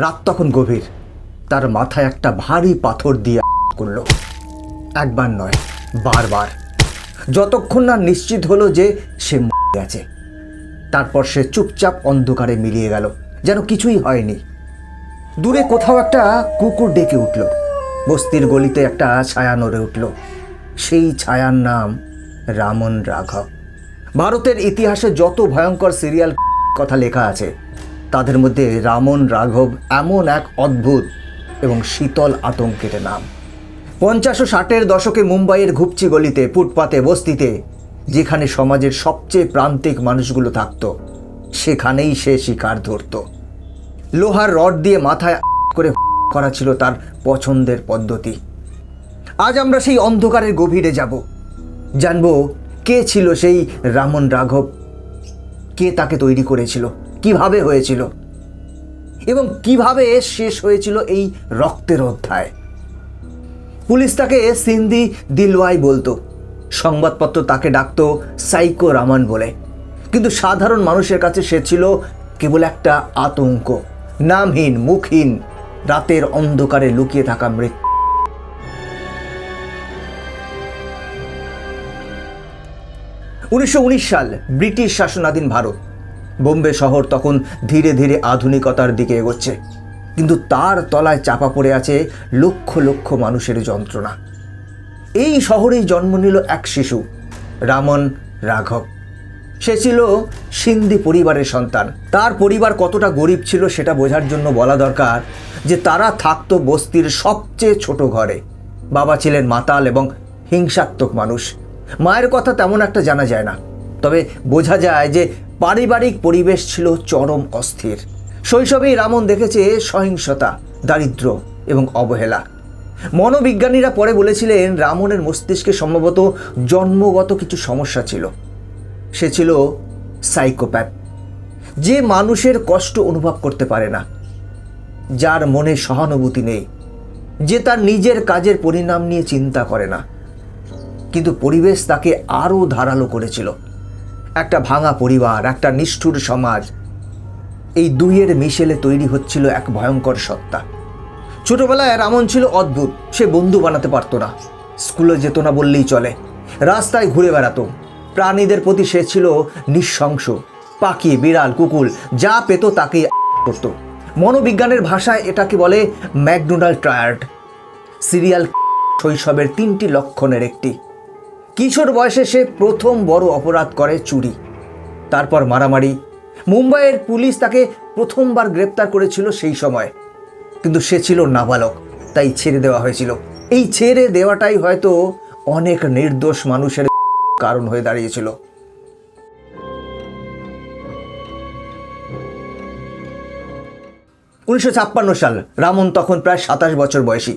রাত তখন গভীর। তার মাথায় একটা ভারী পাথর দিয়ে করলো, একবার নয় বারবার, যতক্ষণ না নিশ্চিত হলো যে সে গেছে। তারপর সে চুপচাপ অন্ধকারে মিলিয়ে গেল, যেন কিছুই হয়নি। দূরে কোথাও একটা কুকুর ডেকে উঠল। বস্তির গলিতে একটা ছায়া নড়ে উঠল। সেই ছায়ার নাম রামন রাঘব। ভারতের ইতিহাসে যত ভয়ঙ্কর সিরিয়াল কথা লেখা আছে তাদের মধ্যে রামন রাঘব এমন এক অদ্ভুত এবং শীতল আতঙ্কের নাম। 50 ও 60-এর দশকে মুম্বাইয়ের ঘুপচি গলিতে, ফুটপাতে, বস্তিতে, যেখানে সমাজের সবচেয়ে প্রান্তিক মানুষগুলো থাকত, সেখানেই সে শিকার ধরত। লোহার রড দিয়ে মাথায় করে করা ছিল তার পছন্দের পদ্ধতি। আজ আমরা সেই অন্ধকারের গভীরে যাব, জানব কে ছিল সেই রামন রাঘব, কে তাকে তৈরি করেছিল, কিভাবে হয়েছিল এবং কিভাবে শেষ হয়েছিল এই রক্তের অধ্যায়। পুলিশ তাকে সিন্ধি দিলওয়াই বলতো, সংবাদপত্র তাকে ডাকতো সাইকো রামন বলে, কিন্তু সাধারণ মানুষের কাছে সে ছিল কেবল একটা আতঙ্ক, নামহীন, মুখহীন, রাতের অন্ধকারে লুকিয়ে থাকা মৃত্যু। 1919 সাল, ব্রিটিশ শাসনাধীন ভারত। বোম্বে শহর তখন ধীরে ধীরে আধুনিকতার দিকে এগোচ্ছে, কিন্তু তার তলায় চাপা পড়ে আছে লক্ষ লক্ষ মানুষের যন্ত্রণা। এই শহরেই জন্ম নিল এক শিশু, রামন রাঘব। সে ছিল সিন্ধি পরিবারের সন্তান। তার পরিবার কতটা গরিব ছিল সেটা বোঝার জন্য বলা দরকার যে তারা থাকতো বস্তির সবচেয়ে ছোট ঘরে। বাবা ছিলেন মাতাল এবং হিংসাত্মক মানুষ। মায়ের কথা তেমন একটা জানা যায় না, তবে বোঝা যায় যে পারিবারিক পরিবেশ ছিল চরম অস্থির। শৈশবেই রামন দেখেছে সহিংসতা, দারিদ্র্য এবং অবহেলা। মনোবিজ্ঞানীরা পরে বলেছিলেন রামনের মস্তিষ্কে সম্ভবত জন্মগত কিছু সমস্যা ছিল। সে ছিল সাইকোপ্যাথ, যে মানুষের কষ্ট অনুভব করতে পারে না, যার মনে সহানুভূতি নেই, যে তার নিজের কাজের পরিণাম নিয়ে চিন্তা করে না। কিন্তু পরিবেশ তাকে আরও ধারালো করেছিল। একটা ভাঙা পরিবার, একটা নিষ্ঠুর সমাজ, এই দুইয়ের মিশেলে তৈরি হচ্ছিল এক ভয়ঙ্কর সত্তা। ছোটবেলায় রামন ছিল অদ্ভুত। সে বন্ধু বানাতে পারত না, স্কুলে যেত না বললেই চলে, রাস্তায় ঘুরে বেড়াতো। প্রাণীদের প্রতি সে ছিল নৃশংস। পাখি, বিড়াল, কুকুর যা পেত তাকেই করত। মনোবিজ্ঞানের ভাষায় এটাকে বলে ম্যাকডোনাল্ড ট্রায়াড। সিরিয়াল শৈশবের 3টি লক্ষণের একটি। কিশোর বয়সে সে প্রথম বড় অপরাধ করে, চুরি, তারপর মারামারি। মুম্বাইয়ের পুলিশ তাকে প্রথমবার গ্রেপ্তার করেছিল সেই সময়, কিন্তু সে ছিল নাবালক, তাই ছেড়ে দেওয়া হয়েছিল। এই ছেড়ে দেওয়াটাই হয়তো অনেক নির্দোষ মানুষের কারণ হয়ে দাঁড়িয়েছিল। 1956 সাল, রামন তখন প্রায় 27 বছর বয়সী।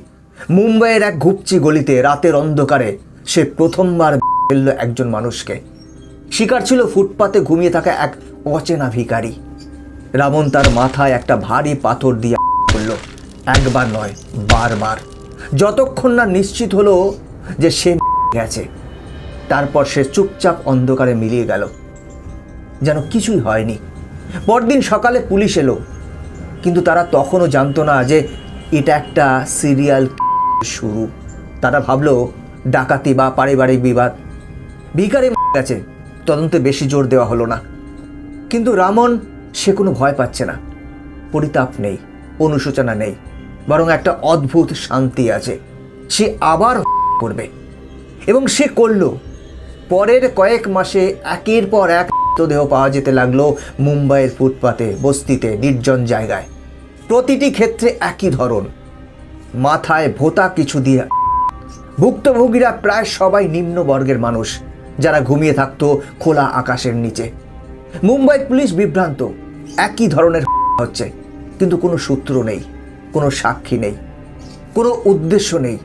মুম্বাইয়ের এক ঘুপচি গলিতে রাতের অন্ধকারে সে প্রথমবার ফেলল একজন মানুষকে। শিকার ছিল ফুটপাতে ঘুমিয়ে থাকা এক অচেনা ভিখারি। রামন তার মাথায় একটা ভারী পাথর দিয়ে করল, একবার নয় বারবার, যতক্ষণ না নিশ্চিত হলো যে সে গেছে। তারপর সে চুপচাপ অন্ধকারে মিলিয়ে গেল, যেন কিছুই হয়নি। পরদিন সকালে পুলিশ এলো, কিন্তু তারা তখনও জানতো না যে এটা একটা সিরিয়াল শুরু। তারা ভাবলো ডাকাতি বা পারিবারিক বিবাদ। ভিখারি গেছে, তদন্তে বেশি জোর দেওয়া হলো না। কিন্তু রামন সে কোনো ভয় পাচ্ছে না, পরিতাপ নেই, অনুশোচনা নেই, বরং একটা অদ্ভুত শান্তি আছে। সে আবার করবে, এবং সে করল। পরের কয়েক মাসে একের পর এক মৃতদেহ পাওয়া যেতে লাগলো মুম্বাইয়ের ফুটপাতে, বস্তিতে, নির্জন জায়গায়। প্রতিটি ক্ষেত্রে একই ধরন, মাথায় ভোঁতা কিছু দিয়ে। ভুক্তভোগীরা প্রায় সবাই নিম্ন বর্গের মানুষ, যারা ঘুমিয়ে থাকতো খোলা আকাশের নিচে। মুম্বাই পুলিশ বিভ্রান্ত, একই ধরনের হচ্ছে, কিন্তু কোনো সূত্র নেই, কোনো সাক্ষী নেই, কোনো উদ্দেশ্য নেই।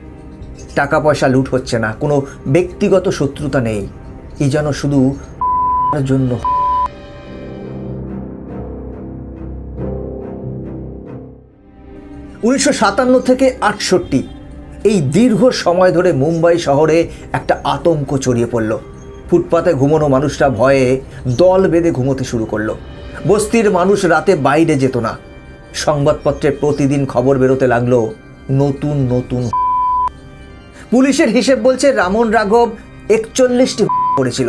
টাকা পয়সা লুট হচ্ছে না, কোনো ব্যক্তিগত শত্রুতা নেই। এই যেন শুধু জন্য। 1957 থেকে 68 এই দীর্ঘ সময় ধরে মুম্বাই শহরে একটা আতঙ্ক ছড়িয়ে পড়ল। ফুটপাতে ঘুমানো মানুষরা ভয়ে দল বেঁধে ঘুমোতে শুরু করলো। বস্তির মানুষ রাতে বাইরে যেত না, সংবাদপত্রে প্রতিদিন খবর বেরোতে লাগলো নতুন নতুন। পুলিশের হিসেব বলছে রামন রাঘব 41টি করেছিল,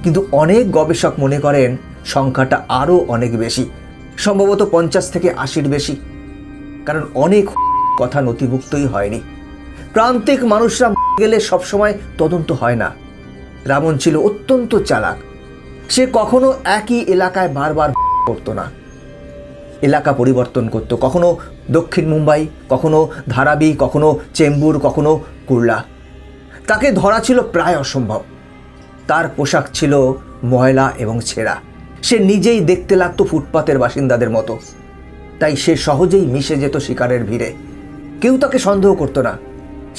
কিন্তু অনেক গবেষক মনে করেন সংখ্যাটা আরও অনেক বেশি, সম্ভবত 50 থেকে 80-র বেশি। কারণ অনেক কথা নথিভুক্তই হয়নি। প্রান্তিক মানুষরা গেলে সবসময় তদন্ত হয় না। রামন ছিল অত্যন্ত চালাক। সে কখনো একই এলাকায় বারবার করতো না, এলাকা পরিবর্তন করত। কখনো দক্ষিণ মুম্বাই, কখনো ধারাবি, কখনো চেম্বুর, কখনো কুর্লা। তাকে ধরা ছিল প্রায় অসম্ভব। তার পোশাক ছিল ময়লা এবং ছেঁড়া। সে নিজেই দেখতে লাগতো ফুটপাতের বাসিন্দাদের মতো, তাই সে সহজেই মিশে যেত শিকারের ভিড়ে। কেউ তাকে সন্দেহ করতো না।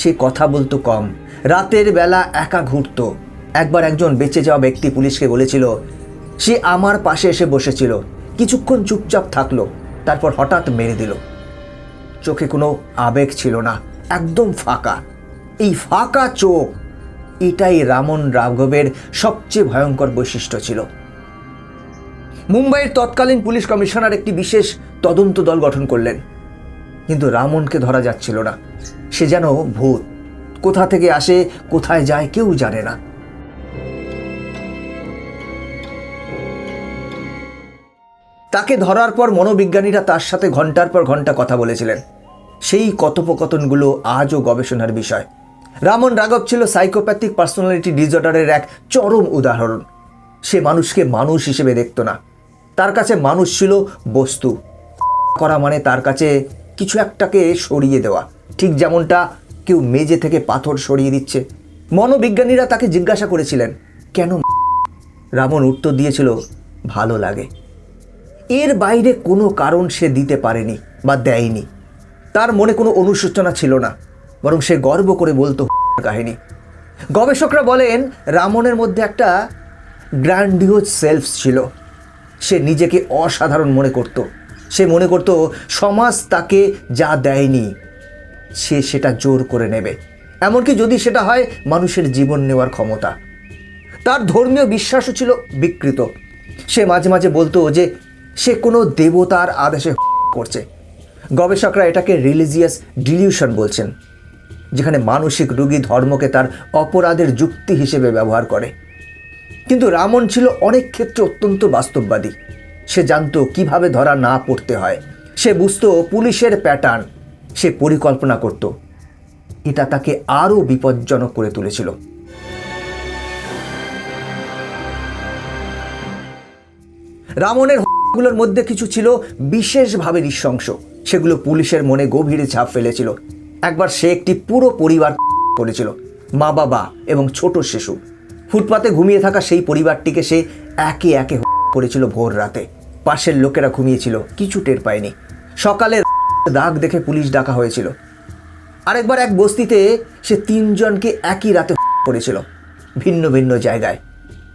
সে কথা বলতো কম, রাতের বেলা একা ঘুরতো। একবার একজন বেঁচে যাওয়া ব্যক্তি পুলিশকে বলেছিল, সে আমার পাশে এসে বসেছিল, কিছুক্ষণ চুপচাপ থাকলো, তারপর হঠাৎ মেরে দিল। চোখে কোনো আবেগ ছিল না, একদম ফাঁকা। এই ফাঁকা চোখ, এটাই রামন রাঘবের সবচেয়ে ভয়ঙ্কর বৈশিষ্ট্য ছিল। মুম্বাইয়ের তৎকালীন পুলিশ কমিশনার একটি বিশেষ তদন্ত দল গঠন করলেন, কিন্তু রামনকে ধরা যাচ্ছিল না। সে যেন ভূত, কোথা থেকে আসে কোথায় যায় কেউ জানে না। তাকে ধরার পর মনোবিজ্ঞানীরা তার সাথে ঘন্টার পর ঘন্টা কথা বলেছিলেন। সেই কথোপকথনগুলো আজও গবেষণার বিষয়। রামন রাঘব ছিল সাইকোপ্যাথিক পার্সোনালিটি ডিসঅর্ডারের এক চরম উদাহরণ। সে মানুষকে মানুষ হিসেবে দেখত না। তার কাছে মানুষ ছিল বস্তু। করা মানে তার কাছে কিছু একটাকে সরিয়ে দেওয়া, ঠিক যেমনটা কেউ মেঝে থেকে পাথর সরিয়ে দিচ্ছে। মনোবিজ্ঞানীরা তাকে জিজ্ঞাসা করেছিলেন, কেন? রামন উত্তর দিয়েছিল, ভালো লাগে। এর বাইরে কোনো কারণ সে দিতে পারেনি বা দেয়নি। তার মনে কোনো অনুশোচনা ছিল না, বরং সে গর্ব করে বলতো কাহিনী। গবেষকরা বলেন রামনের মধ্যে একটা গ্র্যান্ডিওজ সেলফ ছিল। সে নিজেকে অসাধারণ মনে করত। সে মনে করত সমাজ তাকে যা দেয়নি সে সেটা জোর করে নেবে, এমনকি যদি সেটা হয় মানুষের জীবন নেওয়ার ক্ষমতা। তার ধর্মীয় বিশ্বাসও ছিল বিকৃত। সে মাঝে মাঝে বলতো যে সে কোনো দেবতার আদেশে করছে। গবেষকরা এটাকে রিলিজিয়াস ডিলিউশন বলছেন, যেখানে মানসিক রোগী ধর্মকে তার অপরাধের যুক্তি হিসেবে ব্যবহার করে। কিন্তু রামন ছিল অনেক ক্ষেত্রে অত্যন্ত বাস্তববাদী। সে জানতো কিভাবে ধরা না পড়তে হয়। সে বুঝতো পুলিশের প্যাটার্ন। সে পরিকল্পনা করত। এটা তাকে আরও বিপজ্জনক করে তুলেছিল। রামনের গুলোর মধ্যে কিছু ছিল বিশেষভাবে নৃশংস। সেগুলো পুলিশের মনে গভীরে ছাপ ফেলেছিল। একবার সে একটি পুরো পরিবার করেছিল, মা বাবা এবং ছোট শিশু। ফুটপাতে ঘুমিয়ে থাকা সেই পরিবারটিকে সে একে একে করেছিল ভোর রাতে। পাশের লোকেরা ঘুমিয়েছিল, কিছু টের পায়নি। সকালের দাগ দেখে পুলিশ ডাকা হয়েছিল। আরেকবার এক বস্তিতে সে 3 জনকে একই রাতে করেছিল, ভিন্ন ভিন্ন জায়গায়।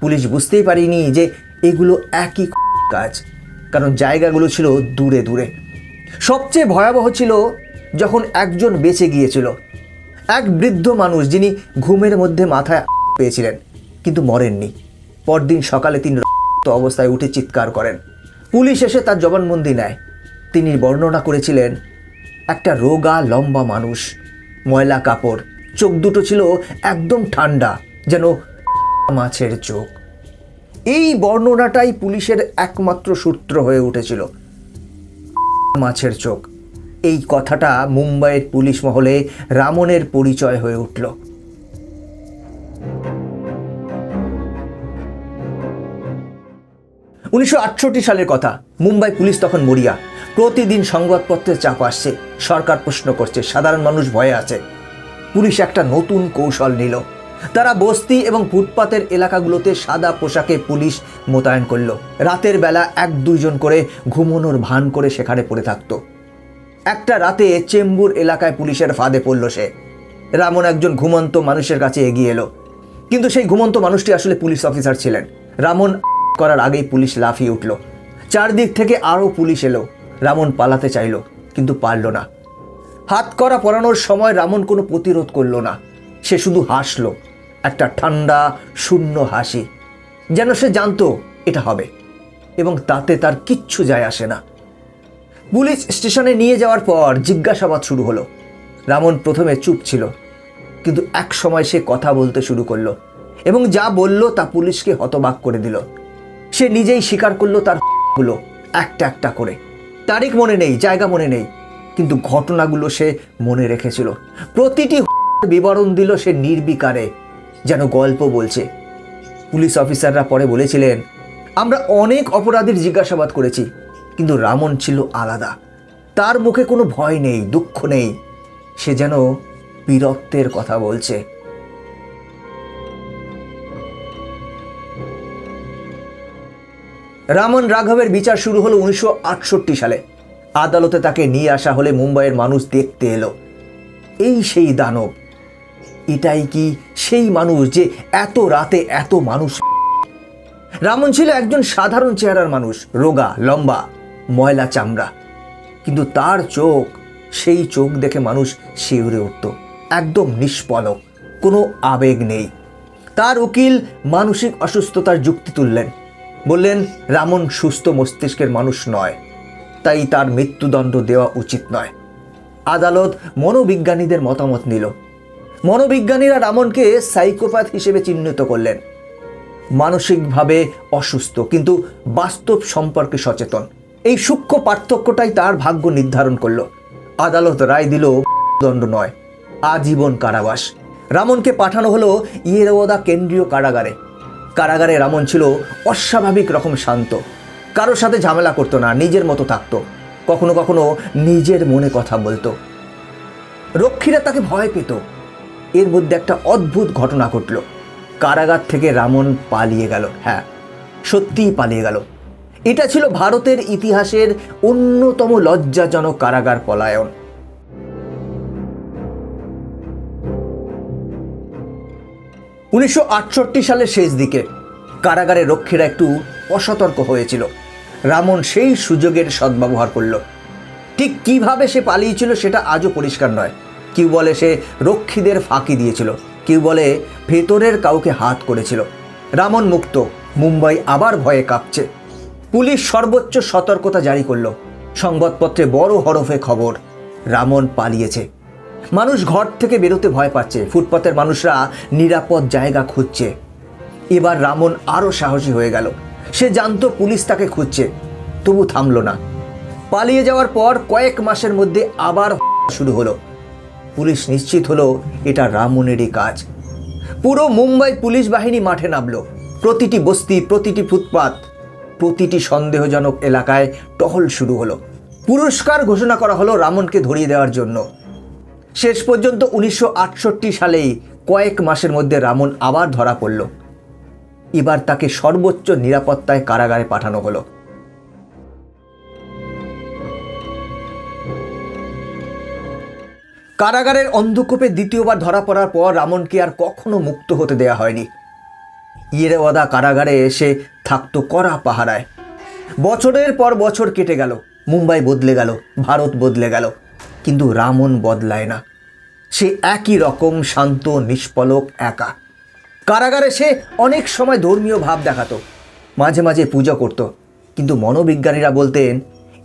পুলিশ বুঝতেই পারেনি যে এগুলো একই কাজ, কারণ জায়গাগুলো ছিল দূরে দূরে। সবচেয়ে ভয়াবহ ছিল যখন একজন বেঁচে গিয়েছিল, এক বৃদ্ধ মানুষ যিনি ঘুমের মধ্যে মাথায় পেয়েছিলেন কিন্তু মরেননি। পরদিন সকালে তিনি অবস্থায় উঠে চিৎকার করেন। পুলিশ এসে তার জবানবন্দি নেয়। তিনি বর্ণনা করেছিলেন, একটা রোগা লম্বা মানুষ, ময়লা কাপড়, চোখ দুটো ছিল একদম ঠান্ডা, যেন মাছের চোখ। এই বর্ণনাটাই পুলিশের একমাত্র সূত্র হয়ে উঠেছিল, মাছের চোখ। এই কথাটা মুম্বাইয়ের পুলিশ মহলে রামনের পরিচয় হয়ে উঠল। 1968 সালের কথা। মুম্বাই পুলিশ তখন মরিয়া। প্রতিদিন সংবাদপত্রে চাপ আসছে, সরকার প্রশ্ন করছে, সাধারণ মানুষ ভয়ে আছে। পুলিশ একটা নতুন কৌশল নিল। তারা বস্তি এবং ফুটপাতের এলাকাগুলোতে সাদা পোশাকে পুলিশ মোতায়েন করল। রাতের বেলা 1-2 জন করে ঘুমানোর ভান করে সেখানে পড়ে থাকত। একটা রাতে চেম্বুর এলাকায় পুলিশের ফাঁদে পড়ল সে। রামন একজন ঘুমন্ত মানুষের কাছে এগিয়ে এলো, কিন্তু সেই ঘুমন্ত মানুষটি আসলে পুলিশ অফিসার ছিলেন। রামন করার আগেই পুলিশ লাফিয়ে উঠল। চারদিক থেকে আরও পুলিশ এলো। রামন পালাতে চাইল, কিন্তু পারল না। হাত করা পরানোর সময় রামন কোনো প্রতিরোধ করল না। সে শুধু হাসল, একটা ঠান্ডা শূন্য হাসি, যেন সে জানতো এটা হবে এবং তাতে তার কিচ্ছু যায় আসে না। পুলিশ স্টেশনে নিয়ে যাওয়ার পর জিজ্ঞাসাবাদ শুরু হলো। রামন প্রথমে চুপ ছিল, কিন্তু এক সময় সে কথা বলতে শুরু করলো এবং যা বলল তা পুলিশকে হতবাক করে দিল। সে নিজেই স্বীকার করলো তার গুলো একটা একটা করে। তারিখ মনে নেই, জায়গা মনে নেই, কিন্তু ঘটনাগুলো সে মনে রেখেছিল। প্রতিটি বিবরণ দিল সে নির্বিকারে, যেন গল্প বলছে। পুলিশ অফিসাররা পরে বলেছিলেন, আমরা অনেক অপরাধীর জিজ্ঞাসাবাদ করেছি, কিন্তু রামন ছিল আলাদা। তার মুখে কোনো ভয় নেই, দুঃখ নেই, সে যেন বীরত্বের কথা বলছে। রামন রাঘবের বিচার শুরু হলো 1968 সালে। আদালতে তাকে নিয়ে আসা হলে মুম্বাইয়ের মানুষ দেখতে এলো, এই সেই দানব। এটাই কি সেই মানুষ যে এত রাতে এত মানুষ? রামন ছিল একজন সাধারণ চেহারার মানুষ, রোগা, লম্বা, ময়লা চামড়া, কিন্তু তার চোখ, সেই চোখ দেখে মানুষ শিউরে উঠত, একদম নিষ্পলক, কোনো আবেগ নেই। তার উকিল মানসিক অসুস্থতার যুক্তি তুললেন, বললেন রামন সুস্থ মস্তিষ্কের মানুষ নয়, তাই তার মৃত্যুদণ্ড দেওয়া উচিত নয়। আদালত মনোবিজ্ঞানীদের মতামত নিল। মনোবিজ্ঞানীরা রামনকে সাইকোপ্যাথ হিসেবে চিহ্নিত করলেন। মানসিকভাবে অসুস্থ, কিন্তু বাস্তব সম্পর্কে সচেতন। এই সূক্ষ্ম পার্থক্যটাই তার ভাগ্য নির্ধারণ করল। আদালত রায় দিল দণ্ড নয়, আজীবন কারাবাস। রামনকে পাঠানো হলো ইয়েরওয়াদা কেন্দ্রীয় কারাগারে। কারাগারে রামন ছিল অস্বাভাবিক রকম শান্ত, কারোর সাথে ঝামেলা করতো না, নিজের মতো থাকতো, কখনো কখনো নিজের মনে কথা বলতো। রক্ষীরা তাকে ভয় পেত। এর মধ্যে একটা অদ্ভুত ঘটনা ঘটল। কারাগার থেকে রামন পালিয়ে গেল। হ্যাঁ, সত্যিই পালিয়ে গেল। এটা ছিল ভারতের ইতিহাসের অন্যতম লজ্জাজনক কারাগার পলায়ন। উনিশশো 1968 সালের শেষ দিকে কারাগারের রক্ষীরা একটু অসতর্ক হয়েছিল। রামন সেই সুযোগের সদ্ব্যবহার করল। ঠিক কিভাবে সে পালিয়েছিল সেটা আজও পরিষ্কার নয়। কেউ বলে সে রক্ষীদের ফাঁকি দিয়েছিল, কেউ বলে ভেতরের কাউকে হাত করেছিল। রামন মুক্ত, মুম্বাই আবার ভয়ে কাঁপছে। পুলিশ সর্বোচ্চ সতর্কতা জারি করল। সংবাদপত্রে বড় হরফে খবর, রামন পালিয়েছে। মানুষ ঘর থেকে বেরোতে ভয় পাচ্ছে, ফুটপাতের মানুষরা নিরাপদ জায়গা খুঁজছে। এবার রামন আরও সাহসী হয়ে গেল। সে জানতো পুলিশ তাকে খুঁজছে, তবু থামল না। পালিয়ে যাওয়ার পর কয়েক মাসের মধ্যে আবার শুরু হলো। পুলিশ নিশ্চিত হলো এটা রামনেরই কাজ। পুরো মুম্বাই পুলিশ বাহিনী মাঠে নামলো। প্রতিটি বস্তি, প্রতিটি ফুটপাত, প্রতিটি সন্দেহজনক এলাকায় টহল শুরু হলো। পুরস্কার ঘোষণা করা হলো রামনকে ধরিয়ে দেওয়ার জন্য। শেষ পর্যন্ত 1968 সালেই কয়েক মাসের মধ্যে রামন আবার ধরা পড়ল। এবার তাকে সর্বোচ্চ নিরাপত্তায় কারাগারে পাঠানো হলো। কারাগারের অন্ধকূপে দ্বিতীয়বার ধরা পড়ার পর রামনকে আর কখনো মুক্ত হতে দেয়া হয়নি। ইয়েরওয়াদা কারাগারে এসে থাকতো কড়া পাহারায়। বছরের পর বছর কেটে গেল, মুম্বাই বদলে গেল, ভারত বদলে গেল, কিন্তু রামন বদলায় না। সে একই রকম শান্ত, নিষ্পলক, একা। কারাগারে সে অনেক সময় ধর্মীয় ভাব দেখাতো, মাঝে মাঝে পূজা করত, কিন্তু মনোবিজ্ঞানীরা বলতেন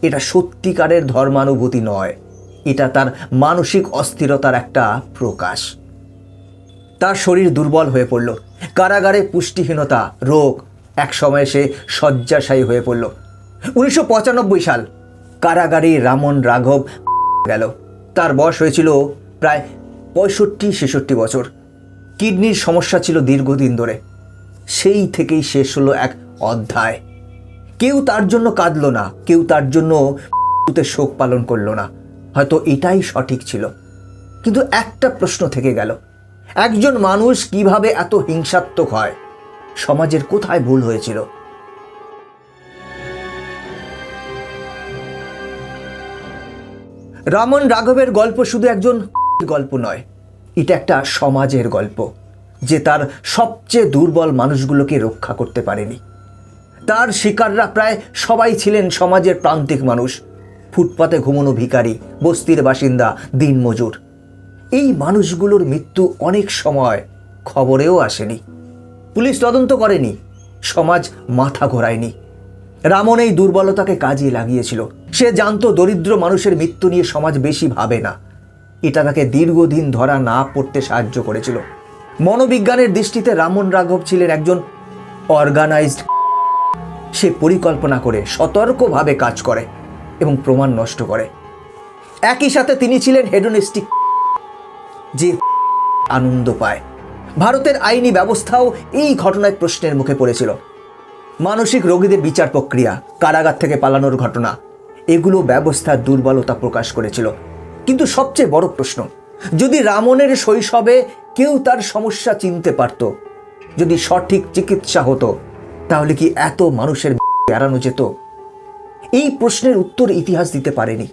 এটা সত্যিকারের ধর্মানুভূতি নয়, এটা তার মানসিক অস্থিরতার একটা প্রকাশ। তার শরীর দুর্বল হয়ে পড়ল। কারাগারে পুষ্টিহীনতা, রোগ, এক সময় সে শয্যাশায়ী হয়ে পড়ল। 1995 সাল, কারাগারে রামন রাঘব গেল। তার বয়স হয়েছিল প্রায় 65-66 বছর। কিডনির সমস্যা ছিল দীর্ঘদিন ধরে। সেই থেকেই শেষ হলো এক অধ্যায়। কেউ তার জন্য কাঁদল না, কেউ তার জন্য শোক পালন করলো না। হয়তো এটাই সঠিক ছিল। কিন্তু একটা প্রশ্ন থেকে গেল, একজন মানুষ কিভাবে এত হিংসাত্মক হয়? সমাজের কোথায় ভুল হয়েছিল? রামন রাঘবের গল্প শুধু একজন গল্প নয়, এটা একটা সমাজের গল্প, যে তার সবচেয়ে দুর্বল মানুষগুলোকে রক্ষা করতে পারেনি। তার শিকাররা প্রায় সবাই ছিলেন সমাজের প্রান্তিক মানুষ, ফুটপাতে ঘুমানো ভিখারি, বস্তির বাসিন্দা, দিনমজুর। এই মানুষগুলোর মৃত্যু অনেক সময় খবরেও আসেনি, পুলিশ তদন্ত করেনি, সমাজ মাথা ঘোরায়নি। রামন এই দুর্বলতাকে কাজে লাগিয়েছিল। সে জানতো দরিদ্র মানুষের মৃত্যু নিয়ে সমাজ বেশি ভাবে না। এটা তাকে দীর্ঘদিন ধরা না পড়তে সাহায্য করেছিল। মনোবিজ্ঞানের দৃষ্টিতে রামন রাঘব ছিলেন একজন অর্গানাইজড। সে পরিকল্পনা করে সতর্কভাবে কাজ করে এবং প্রমাণ নষ্ট করে। একই সাথে তিনি ছিলেন হেডোনিস্টিক, যে আনন্দ পায়। ভারতের আইনি ব্যবস্থাও এই ঘটনায় প্রশ্নের মুখে পড়েছিল। মানসিক রোগীদের বিচার প্রক্রিয়া, কারাগার থেকে পালানোর ঘটনা, এগুলো ব্যবস্থার দুর্বলতা প্রকাশ করেছিল। কিন্তু সবচেয়ে বড় প্রশ্ন, যদি রামনের শৈশবে কেউ তার সমস্যা চিনতে পারত, যদি সঠিক চিকিৎসা হতো, তাহলে কি এত মানুষের এড়ানো যেত? এই প্রশ্নের উত্তর ইতিহাস দিতে পারেনি।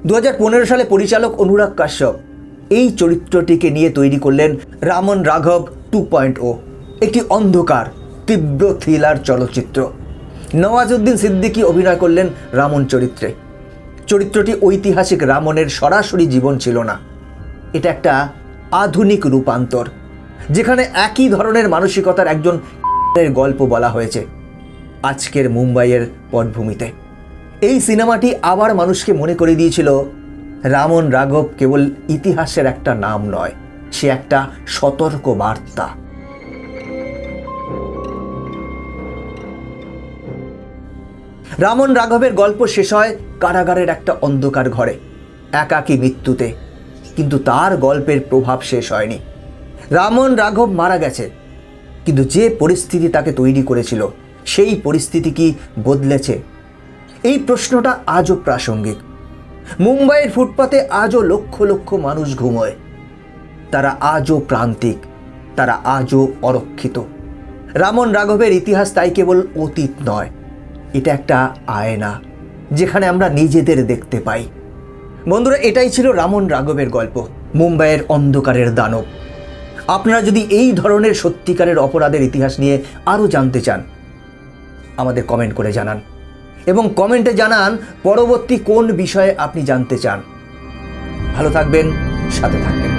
2015 সালে পরিচালক অনুরাগ কাশ্যপ এই চরিত্রটিকে নিয়ে তৈরি করলেন রামন রাঘব 2.0, একটি অন্ধকার তীব্র থ্রিলার চলচ্চিত্র। নওয়াজউদ্দিন সিদ্দিকী অভিনয় করলেন রামন চরিত্রে। চরিত্রটি ঐতিহাসিক রামনের সরাসরি জীবন ছিল না, এটা একটা আধুনিক রূপান্তর, যেখানে একই ধরনের মানসিকতার একজন গল্প বলা হয়েছে আজকের মুম্বাইয়ের পটভূমিতে। এই সিনেমাটি আবার মানুষকে মনে করে দিয়েছিল রামন রাঘব কেবল ইতিহাসের একটা নাম নয়, সে একটা সতর্ক বার্তা। রামন রাঘবের গল্প শেষ হয় কারাগারের একটা অন্ধকার ঘরে, একাকী মৃত্যুতে। কিন্তু তার গল্পের প্রভাব শেষ হয়নি। রামন রাঘব মারা গেছে, কিন্তু যে পরিস্থিতি তাকে তৈরি করেছিল, সেই পরিস্থিতি কি বদলেছে? এই প্রশ্নটা আজও প্রাসঙ্গিক। মুম্বাইয়ের ফুটপাতে আজও লক্ষ লক্ষ মানুষ ঘুমোয়। তারা আজও প্রান্তিক, তারা আজও অরক্ষিত। রামন রাঘবের ইতিহাস তাই কেবল অতীত নয়, এটা একটা আয়না যেখানে আমরা নিজেদের দেখতে পাই। বন্ধুরা, এটাই ছিল রামন রাঘবের গল্প, মুম্বাইয়ের অন্ধকারের দানব। আপনারা যদি এই ধরনের সত্যিকারের অপরাধের ইতিহাস নিয়ে আরও জানতে চান, আমাদের কমেন্ট করে জানান, এবং কমেন্টে জানান পরবর্তী কোন বিষয়ে আপনি জানতে চান। ভালো থাকবেন, সাথে থাকবেন।